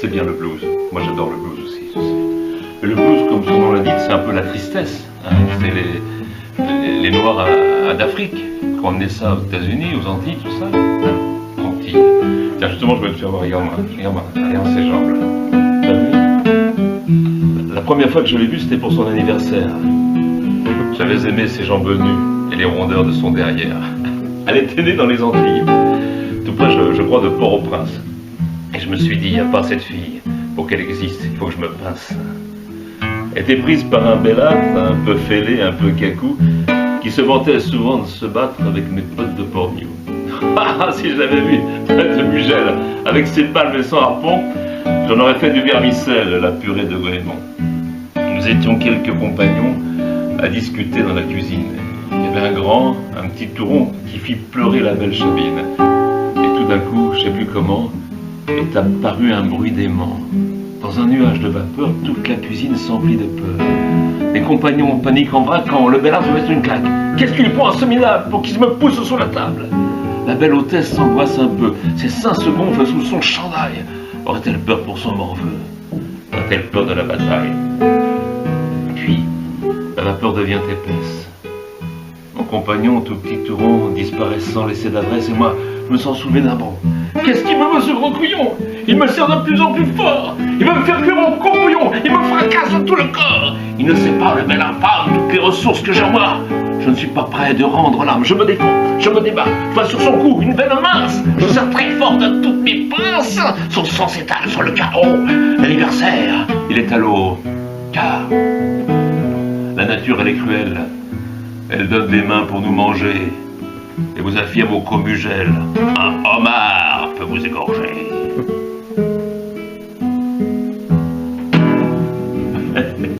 c'est bien le blues. Moi j'adore le blues aussi, je sais. Mais le blues, comme son nom l'indique, c'est un peu la tristesse. Hein. C'est les Noirs d'Afrique qui ont emmené ça aux États-Unis, aux Antilles, tout ça. Hein. Antilles. Tiens, justement, je vais te faire voir, regarde-moi, regarde ses jambes là. T'as vu? La première fois que je l'ai vu, c'était pour son anniversaire. J'avais aimé ses jambes nues et les rondeurs de son derrière. Elle était née dans les Antilles, tout près, je crois, de Port-au-Prince. Et je me suis dit, à part cette fille, pour qu'elle existe, il faut que je me pince. Elle était prise par un bel âtre, un peu fêlé, un peu cacou, qui se vantait souvent de se battre avec mes potes de Port-New. Ah, si je l'avais vu, tête de Mugel, avec ses palmes et son harpon, j'en aurais fait du vermicelle, la purée de Goémon. Nous étions quelques compagnons à discuter dans la cuisine. Il y avait un grand, un petit touron qui fit pleurer la belle Chabine. Et tout d'un coup, je sais plus comment, est apparu un bruit d'aimant. Dans un nuage de vapeur, toute la cuisine s'emplit de peur. Les compagnons paniquent en braquant, le bel âtre met une claque. Qu'est-ce qu'il prend à ce minable pour qu'il se me pousse sur la table? La belle hôtesse s'angoisse un peu, ses seins se gonflent sous son chandail. Aurait-elle peur pour son morveux? A-t-elle peur de la bataille? Puis, la vapeur devient épaisse. Mon compagnon, tout petit touron, disparaît sans laisser d'adresse, et moi, je me sens soulevé d'un bond. Qu'est-ce qu'il me veut, ce gros couillon? Il me serre de plus en plus fort. Il veut me faire cuire mon courbouillon. Il me fracasse tout le corps. Il ne sait pas, le bel infâme, toutes les ressources que j'ai en moi. Je ne suis pas prêt de rendre l'âme. Je me défends, je me débat. Je vois sur son cou une veine mince. Je serre très fort de toutes mes pinces. Son sang s'étale sur le carreau. L'anniversaire, il est à l'eau. Car la nature, elle est cruelle. Elle donne des mains pour nous manger. Et vous affirme au Comugel un hommage